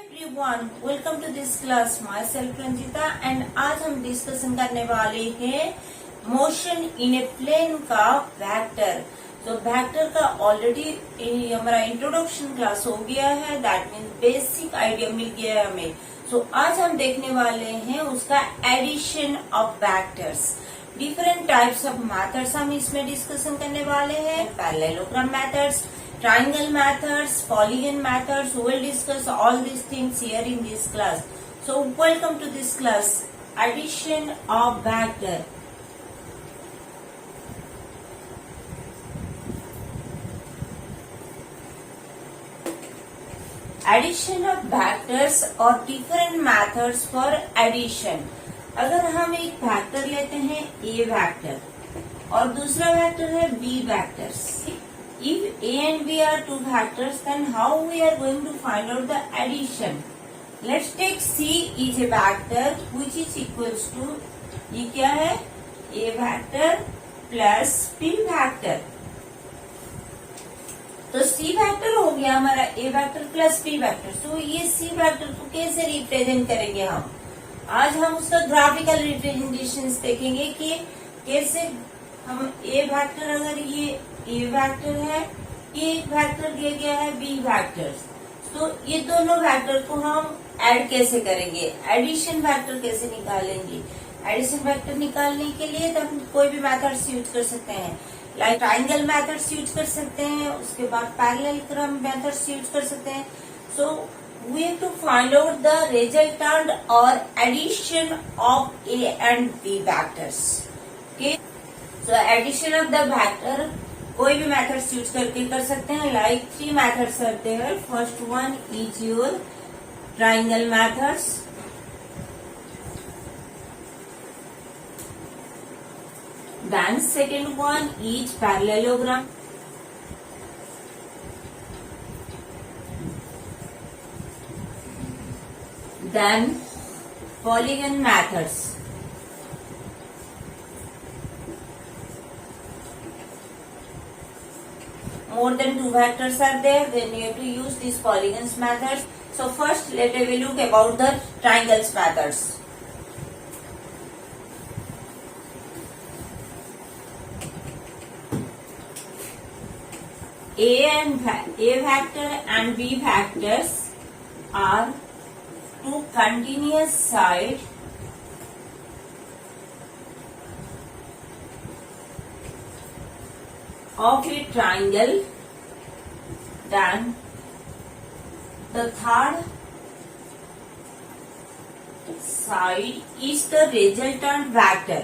Everyone, welcome to this class. Myself Ranjita and आज हम discussion करने वाले हैं मोशन इन ए प्लेन का वेक्टर। तो वेक्टर का ऑलरेडी हमारा इंट्रोडक्शन क्लास हो गया है, दैट मीन्स बेसिक आइडिया मिल गया है हमें। तो आज हम देखने वाले हैं उसका addition of vectors. Different types of methods हम इसमें डिस्कशन करने वाले हैं। Parallelogram methods, triangle methods, polygon methods. We will discuss all these things here in this class. So welcome to this class. Addition of vector. Addition of vectors or different methods for addition. अगर हम एक vector लेते हैं A vector और दूसरा vector है B vectors. If A and B are two vectors, then how we are going to find out the addition? Let's take C is a vector which is equals to, ये क्या है, A vector plus B vector। तो C vector हो गया हमारा A vector plus B vector। तो ये C vector को कैसे रिप्रेजेंट करेंगे हम? आज हम उसका ग्राफिकल रिप्रेजेंटेशन देखेंगे कि कैसे हम A वेक्टर, अगर ये A वेक्टर है, ये एक वेक्टर दिया गया है B वेक्टर, तो ये दोनों वेक्टर को हम ऐड कैसे करेंगे, एडिशन वेक्टर कैसे निकालेंगे। एडिशन वेक्टर निकालने के लिए तो हम कोई भी मेथड्स यूज कर सकते हैं, लाइक ट्राइंगल मेथड्स यूज कर सकते हैं, उसके बाद पैरेललोग्राम मेथड्स यूज कर सकते हैं। सो we have to find out the resultant or addition of A and B vectors. Okay, so addition of the vector कोई भी मेथड्स यूज करके कर सकते हैं, लाइक थ्री मेथड्स करते हैं। First one is your triangle methods, then second one is parallelogram, then polygon methods. More than two vectors are there, then you have to use these polygons methods. So first let us look about the triangles methods. A vector and B vectors are two continuous sides of a triangle, then the third side is the resultant vector.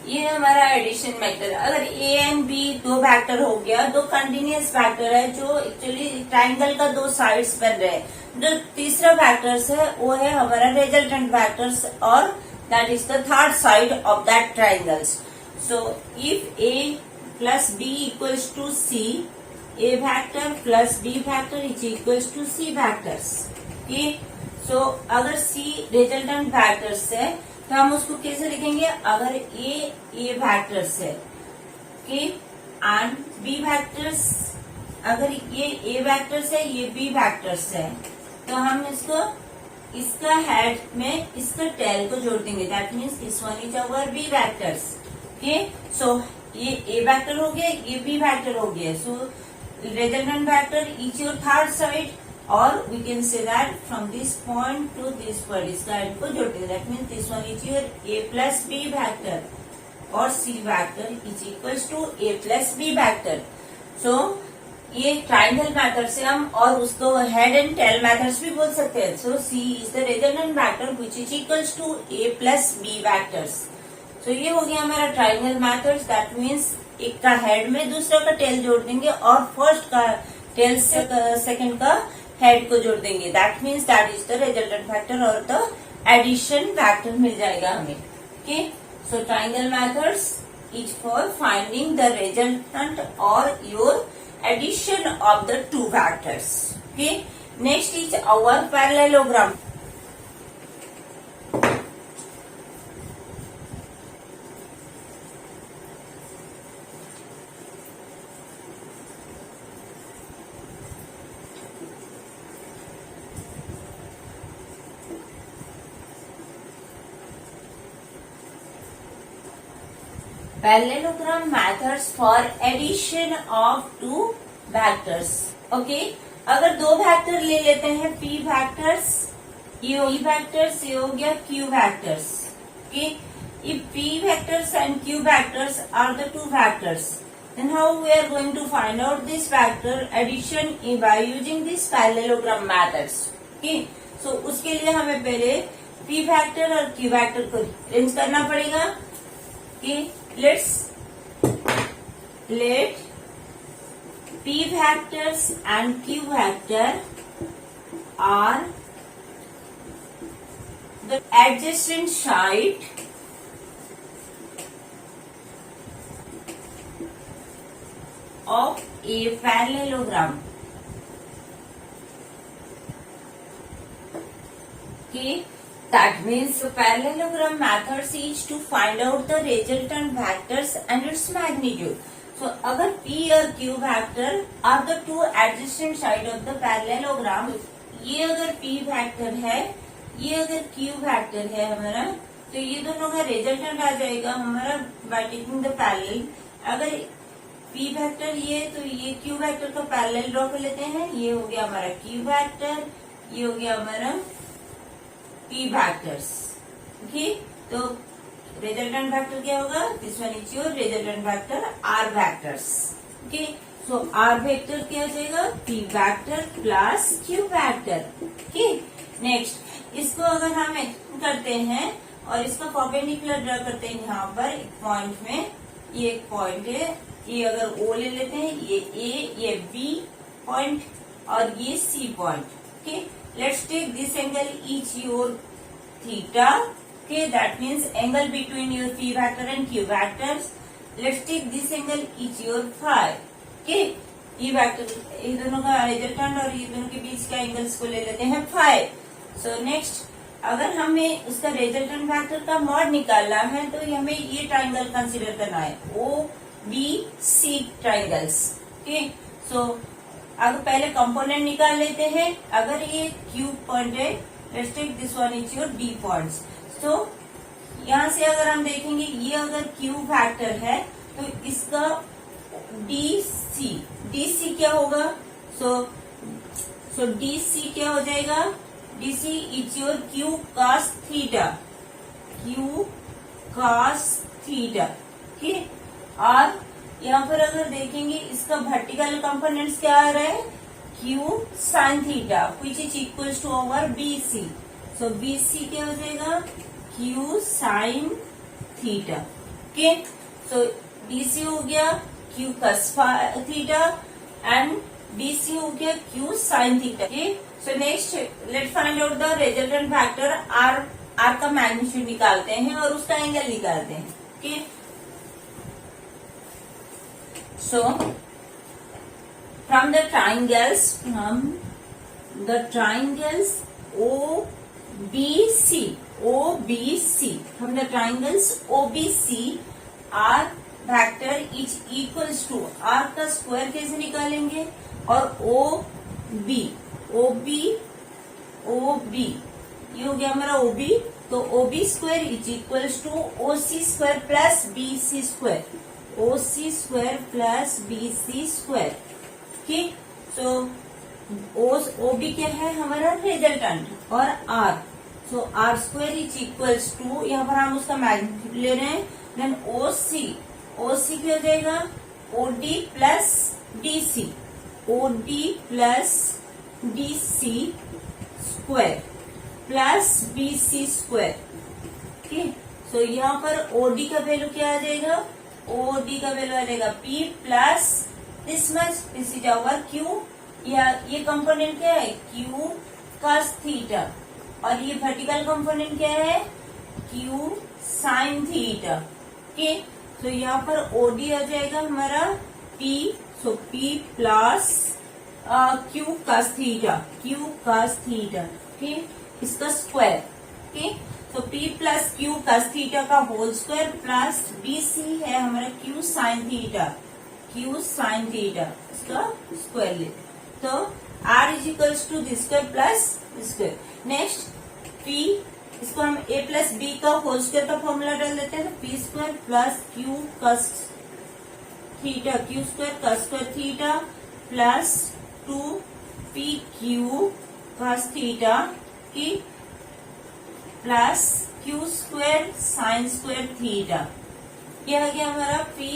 ये हमारा addition vector. अगर A and B दो vector हो गया, दो continuous vector है जो actually triangle का दो साइड्स बन रहे हैं। जो तीसरा वेक्टर्स है वो है हमारा रिजल्टेंट वेक्टर्स और that is the third side of that triangles. So if A plus B equals to C, A vector plus B vector is equals to C vectors. So अगर C रिजल्टेंट वेक्टर्स है तो हम उसको कैसे लिखेंगे, अगर A vectors है and B vectors, अगर ये A वेक्टर्स है, ये B वेक्टर्स है, तो हम इसको इसका हेड में इसका टेल को जोड़ देंगे, that means this one is our B vectors. So ये A वेक्टर हो गया, ये B वेक्टर हो गया। So resultant vector is your third side, और we can say that from this point to this point, इसका हेड को जोड़ देंगे, that means this one is your A plus B vector और C vector is equals to A plus B vector. So ये triangle method से हम और उसको हेड एंड टेल मेथड्स भी बोल सकते हैं। So C is the resultant vector which is equals to A plus B vectors. So ये हो गया हमारा ट्राइंगल मेथड्स, दैट मीन्स एक का हेड में दूसरा का टेल जोड़ देंगे और फर्स्ट का टेल से सेकंड का हेड को जोड़ देंगे, that means that is the resultant vector और द एडिशन वेक्टर मिल जाएगा हमें। Okay, so triangle methods is for finding the resultant और your addition of the two vectors. Okay, next is our parallelogram. Parallelogram methods for addition of two vectors. Okay, अगर दो vector ले लेते हैं P vectors, ये vectors, ये हो गया Q vectors. Okay, if p vectors and q vectors are the two vectors, then how we are going to find out this vector addition by using this parallelogram methods? Okay, so उसके लिए हमें पहले p vector और q vector को arrange करना पड़ेगा। Okay, let p vectors and q vector are the adjacent side of a parallelogram. Okay, that means parallelogram methods is to find out the resultant vectors and its magnitude. So अगर P और Q vector are the two adjacent side of the parallelogram, ये अगर P vector है, ये अगर Q vector है हमारा, तो ये दोनों का रिजल्टेंट आ जाएगा हमारा by taking the parallel। अगर P वेक्टर ये, तो ये Q वेक्टर का पैरेलल ड्रॉ कर लेते हैं, ये हो गया हमारा Q वेक्टर, ये हो गया हमारा P वेक्टर्स। ओके, तो रिजल्टेंट वेक्टर क्या होगा, this one is your resultant vector R vectors. Okay, so R vector क्या हो जाएगा, P vector plus Q vector. Okay, next इसको अगर हम करते हैं और इसका परपेंडिकुलर ड्रॉ करते हैं यहाँ पर एक पॉइंट में, ये एक पॉइंट है, ये अगर O ले लेते हैं, ये A, ये B पॉइंट और ये C point. Okay, let's take this angle is your theta. Okay, that means angle between your P vector and Q vectors. Let's take this angle is your phi. Okay, ये vector, ये दोनों का resultant और ये दोनों के बीच का angles को ले लेते हैं फाई। सो नेक्स्ट, अगर हमें उसका रिजल्टेंट वेक्टर का मॉड निकालना है, तो हमें ये ट्राइंगल कंसीडर करना है, O B C triangles. Okay, so अगर पहले कंपोनेंट निकाल लेते हैं, अगर ये Q पॉइंट है, let's take this one is your D points. तो यहाँ से अगर हम देखेंगे, ये अगर Q फैक्टर है, तो इसका DC क्या होगा, सो DC क्या हो जाएगा, DC is your Q cos theta, Q cos theta. Okay, और यहाँ पर अगर देखेंगे इसका वर्टिकल कंपोनेंट्स क्या आ रहा है, Q sin theta which is equals to over BC। So BC क्या हो जाएगा, Q sin theta. Okay, so DC हो गया Q cos theta and BC हो गया Q sin theta. Okay, so next let find out the resultant factor R का magnitude निकालते हैं और उसका एंगल निकालते हैं। Okay, so from the triangles from the triangles OBC R vector is equals to R का स्क्वायर कैसे निकालेंगे, और OB ये हो गया हमारा OB, तो OB square is equals to OC square plus BC square, OC square plus BC square. ठीक, सो OB क्या है हमारा रिजल्टेंट और R, so R square is equals to, यहाँ पर हम उसका मैग्नीट्यूड ले रहे हैं, देन OC क्या हो जाएगा, OD plus DC, OD plus DC square plus BC square. ठीक, सो यहाँ पर OD का वैल्यू क्या आ जाएगा, OD का वैल्यू आ जाएगा P plus this much, this is our Q, या ये कंपोनेंट क्या है Q cos थीटा, और ये वर्टिकल कंपोनेंट क्या है Q sin थीटा। ओके, तो यहाँ पर OD आ जाएगा हमारा P, so P plus Q cos theta. Okay, इसका स्क्वायर। ओके, तो P plus Q cos theta का होल स्क्वायर प्लस BC है हमारा Q sin थीटा, इसका स्क्वायर ले, तो R is equals to this square plus this square. Next P, इसको इसको हम a प्लस बी का होल स्क्वायर का फॉर्मूला डाल देते हैं, तो P square plus Q cos theta, Q square cos square theta plus 2 PQ cos theta की plus Q square sine square theta. ये आ गया हमारा पी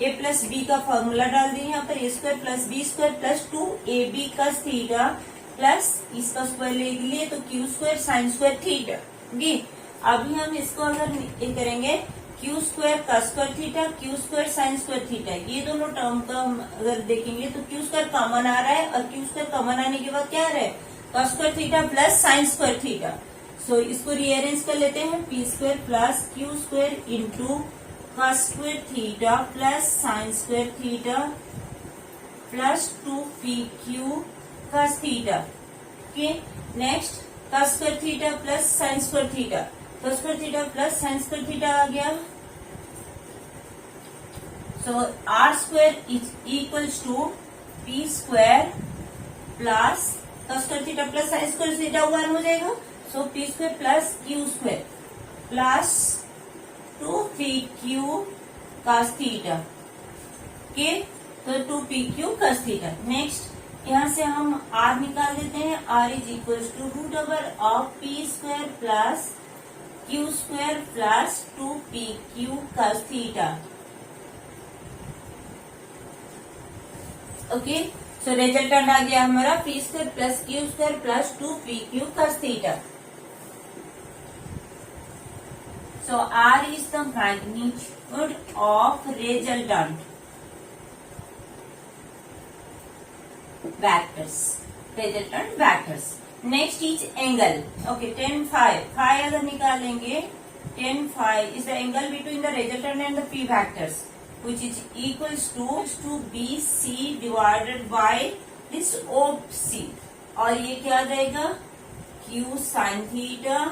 ए प्लस बी का फॉर्मूला डाल दिए यहाँ पर, A square plus B square plus 2AB cos theta plus इसका स्क्वायर ले लिए तो Q square sine square theta. अभी हम इसको अगर ये करेंगे Q square cos square theta, Q square sine square theta, ये दोनों टर्म का हम अगर देखेंगे तो क्यू स्क्वायर कॉमन आ रहा है और क्यू स्क्वायर कॉमन आने के बाद क्या आ रहा है, cos square theta plus sine square theta. So इसको रीअरेंज कर लेते हैं, P square plus Q square into cos square theta plus sine square theta plus 2PQ cos theta. Next cos square theta plus sine square theta, cos square theta plus sine square theta आ गया। So R square is equals to P square plus cos square theta plus sine square theta 1 हो जाएगा। सो P square plus Q square plus 2PQ cos theta के, तो 2PQ cos theta. Next यहाँ से हम r निकाल देते हैं, r is equal to root over of P square plus Q square plus 2PQ cos theta. Okay, so resultant आ गया हमारा P square plus Q square plus 2PQ cos theta. So R is the magnitude of resultant vectors. Resultant vectors. Next is angle. Okay, tan phi. Phi अगर निकालेंगे, tan phi is the angle between the resultant and the P vectors, which is equals to BC divided by this OC. और ये क्या आ जाएगा, Q sin theta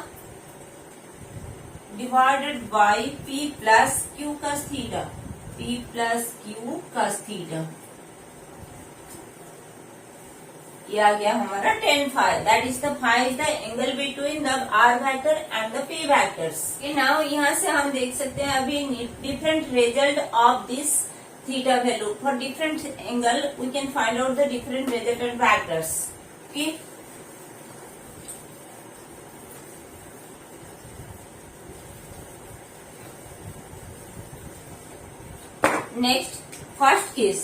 divided by P plus Q cos theta, P plus Q cos theta. ये आ गया हमारा tan phi, that is the phi is the angle between the R vector and the P vectors. Now यहाँ से हम देख सकते हैं अभी different result of this theta value for different angle we can find out the different resultant vectors. Okay, next first case,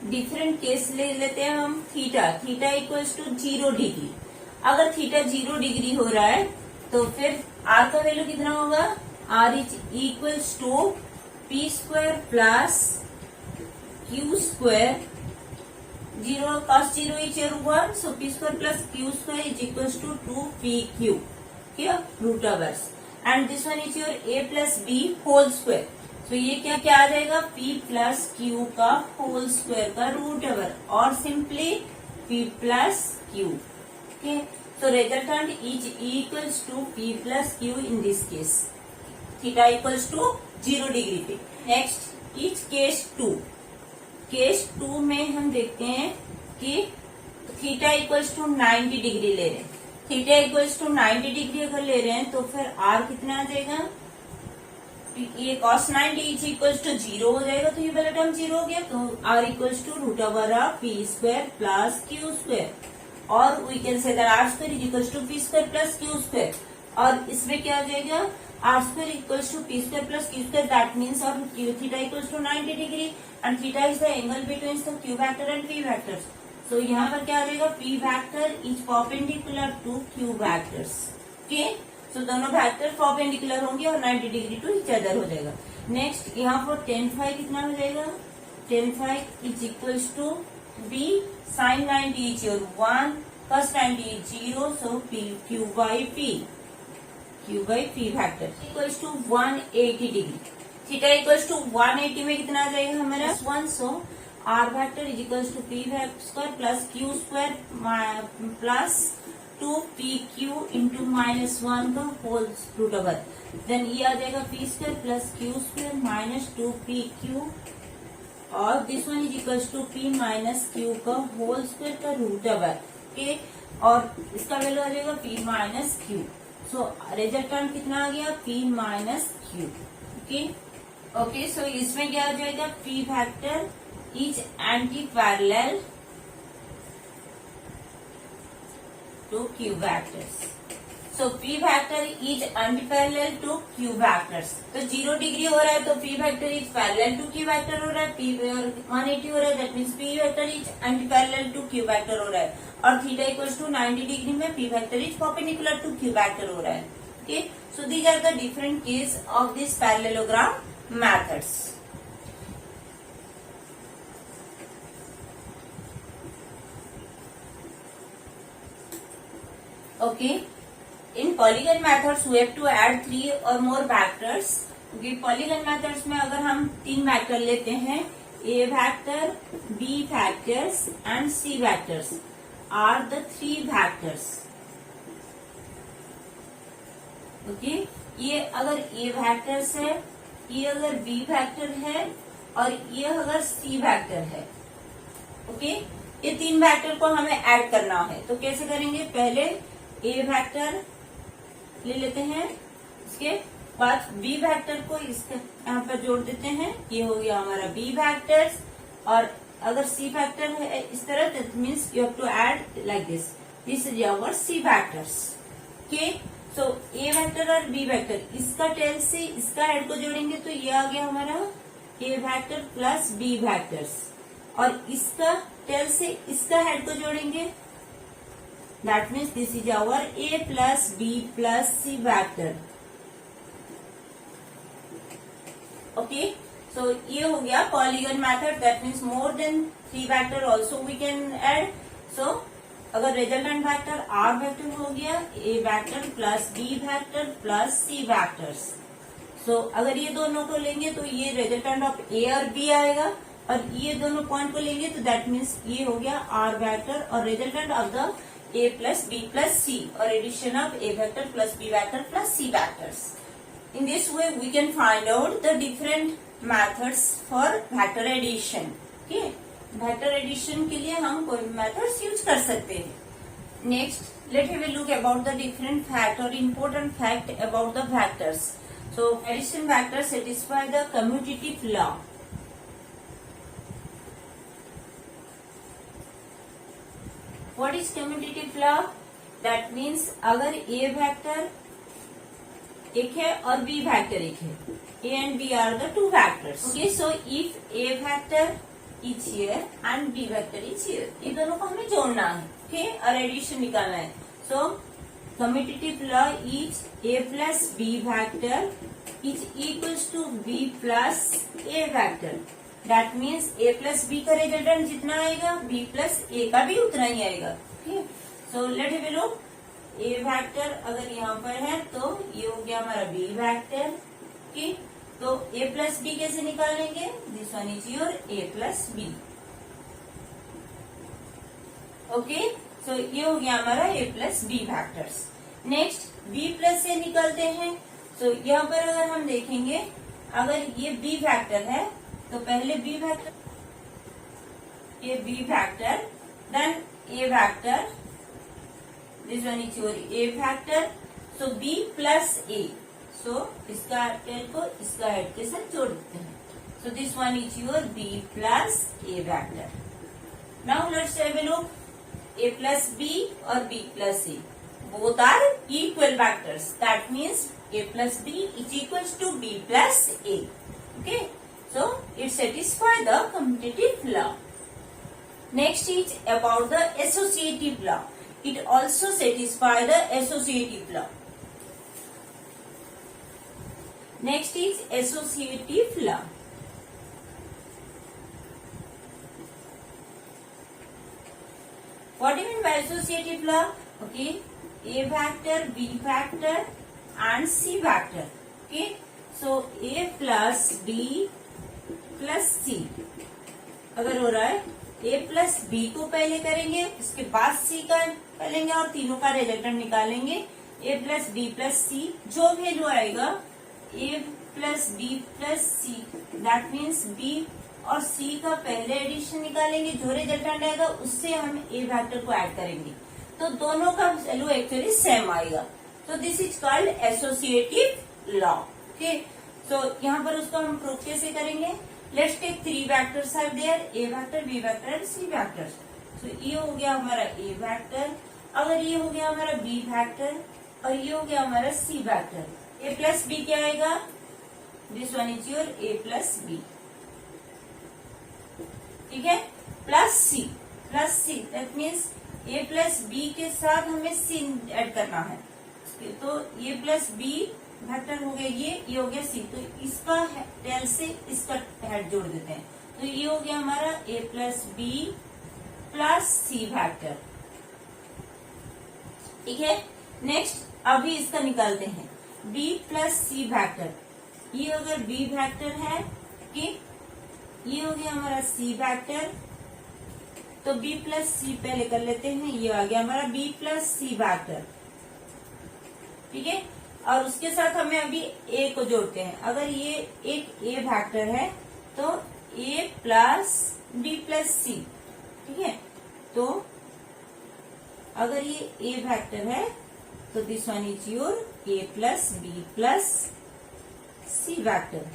different case ले लेते हैं हम। Theta, theta equals to 0 degree. अगर थीटा 0 डिग्री हो रहा है तो फिर आर का वैल्यू कितना होगा, R is equals to P square plus Q square, 0 cos 0 is 1, so P square plus Q square is equals to 2PQ root overs, and this one is your A plus B whole square. तो ये क्या क्या आ जाएगा, P plus Q का whole square का root over और simply P plus Q. Okay, so resultant is equals to P plus Q in this case. Theta equals to 0 degree पे। Next is case 2। केस 2 में हम देखते हैं कि theta equals to 90 degree ले रहे हैं। थीटा इक्वल्स टू 90 डिग्री अगर ले रहे हैं तो फिर R कितना आ जाएगा, ये cos 90 इज इक्वल्स टू 0 हो जाएगा, तो ये वाला टर्म 0 हो गया। तो R equals to root over of P square plus Q square, और we can say that R square is equals to P square plus Q square, और इसमें क्या आ जाएगा, R square equals to P square plus Q square, that means और theta equals to 90 degree and theta is the angle between the Q vector and P vectors. So यहाँ पर क्या आ जाएगा, P vector is perpendicular to Q vectors. Okay, so दोनों vector perpendicular होंगे और 90 degree to each other हो जाएगा। नेक्स्ट यहाँ पर tan phi कितना हो जाएगा, tan phi is equals to B sin 90 is 1, cos 90 is 0, so Q by P vector equals to 180 degree. Theta equals to 180 में कितना आ जाएगा हमारा 1, so R vector is equals to P square plus Q square plus 2PQ into -1 का whole root over, then ये आ जाएगा P square plus Q square minus 2PQ, और this one is equals to P minus Q का whole square का root over. Okay, और इसका value आ जाएगा P minus Q। So resultant कितना आ गया, P minus Q। Okay, so इसमें क्या हो जाएगा, P factor is anti parallel to Q factors. So P factor is anti parallel to Q factors. तो 0 डिग्री हो रहा है तो P factor is parallel to Q factor हो रहा है, P 180 हो रहा है, that means P factor is anti parallel to Q factor हो रहा है। और थीटा इक्वल्स टू 90 डिग्री में P factor is perpendicular to Q factor हो रहा है। Okay, so these are the different case of this parallelogram methods. Okay, in polygon methods we have to add 3 or more vectors। क्योंकि polygon methods में अगर हम 3 vector लेते हैं, A vector, B factors and C vectors are the 3 vectors। Okay, ये अगर A vectors है, ये अगर B vector है और ये अगर C vector है। ओके, ये 3 वेक्टर को हमें ऐड करना है। तो कैसे करेंगे, पहले A वेक्टर ले लेते हैं, इसके बाद B वेक्टर को इसके यहाँ पर जोड़ देते हैं, ये हो गया हमारा B वेक्टर्स। और अगर C वेक्टर है इस तरह, that means you have to add like this, this is our C vectors. Okay, so A vector और B वेक्टर, इसका टेल से इसका हेड को जोड़ेंगे तो ये आ गया हमारा A vector plus B vectors, और इसका टेल से इसका हेड को जोड़ेंगे, that means this is our A plus B plus C vector। okay, so ये हो गया polygon method, that means more than 3 vector also we can add। so अगर resultant vector R vector हो गया, A vector plus B vector plus C vectors। so अगर ये दोनों को लेंगे तो ये resultant of A और B आएगा, और ये दोनों पॉइंट को लेंगे तो that means ये हो गया R vector और resultant of the A plus B plus C, or addition of A vector plus B vector plus C vectors। In this way we can find out the different methods for vector addition। okay, vector addition के लिए हम कोई भी methods use कर सकते हैं। Next, let have a look about the different fact or important fact about the vectors। so addition vectors satisfy the commutative law। What is commutative law? That means अगर A vector एक है और B vector एक है, A and B are the 2 vectors। okay, so if A vector is here and B vector is here, ये दोनों को हमें जोड़ना है। okay, और एडिशन निकालना है। so commutative law is A plus B vector is equals to B plus A vector। That means A plus B का रिजल्टेंट जितना आएगा, B प्लस A का भी उतना ही आएगा। ठीक, so let have a look. A vector अगर यहाँ पर है तो ये हो गया हमारा B वेक्टर। ठीक, तो A प्लस B कैसे निकालेंगे, this one is your A plus B। Okay, so ये हो गया हमारा A plus B vectors. Next B plus से निकलते हैं। सो यहाँ पर अगर हम देखेंगे, अगर ये B वेक्टर है तो पहले B वेक्टर, ये B vector, then A vector, this one is your A vector. So B plus A, so इसका हेड को इसका हेड के साथ जोड़ देते हैं। So this one is your B plus A vector. Now let's have a look, A plus B और B plus A both are equal vectors। that means A plus B is equals to B plus A। okay, so it satisfies the commutative law। next is about the associative law। it also satisfies the associative law। next is associative law। what do you mean by associative law? okay, A vector, B vector and C vector। okay, so A plus B plus C अगर हो रहा है, A plus B को पहले करेंगे, उसके बाद C का करेंगे और तीनों का रिजल्टेंट निकालेंगे। A plus B plus C जो वैल्यू आएगा A plus B plus C, that means B और C का पहले एडिशन निकालेंगे, जो रिजल्टेंट आएगा उससे हम A वेक्टर को ऐड करेंगे, तो दोनों का वैल्यू एक्चुअली सेम आएगा। तो this is called associative law. Okay, so यहाँ पर उसको हम प्रूव कैसे करेंगे? Let's take 3 vectors are there, A vector, B vector and C vector. So ये हो गया हमारा ए वेक्टर, अगर ये हो गया हमारा बी वेक्टर और ये हो गया हमारा C vector, A plus B क्या आएगा? This one is your A plus B, ठीक है, plus C that means A plus B के साथ हमें सी ऐड करना है। तो ए प्लस बी वेक्टर हो गया, ये हो गया सी, तो इसका टेल से इसका हेड जोड़ देते हैं, तो ये हो गया हमारा ए plus B plus C vector, ठीक है। नेक्स्ट अभी इसका निकालते हैं, बी प्लस सी वेक्टर, ये अगर बी वेक्टर है कि ये हो गया हमारा सी वेक्टर, तो बी प्लस सी पहले कर लेते हैं, ये आ गया हमारा बी प्लस सी वेक्टर, ठीक है। और उसके साथ हमें अभी ए को जोड़ते हैं, अगर ये एक ए वेक्टर है तो A plus B plus C, ठीक है। तो अगर ये ए वेक्टर है तो this one is your A plus B plus C vector,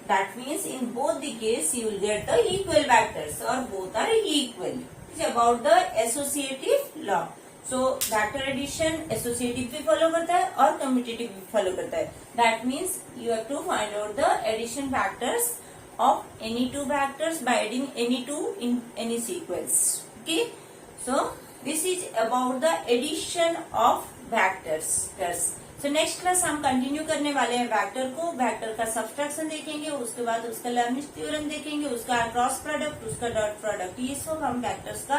that means in both the case you will get the equal vectors or both are equal. It's about the associative law. So vector addition associative भी follow करता है और commutative भी follow करता है. That means you have to find out the addition factors of any two vectors by adding any two in any sequence. Okay. So this is about the addition of vectors. तो next class हम continue करने वाले हैं vector को, vector का subtraction देखेंगे, उसके बाद उसका लेबनिज थ्योरम देखेंगे, उसका क्रॉस प्रोडक्ट, उसका डॉट प्रोडक्ट, ये सब हम वेक्टर्स का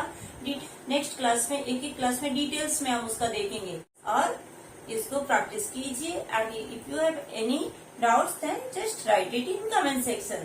नेक्स्ट क्लास में एक क्लास में डिटेल्स में हम उसका देखेंगे। और इसको प्रैक्टिस कीजिए and if you have any doubts then just write it in comment section.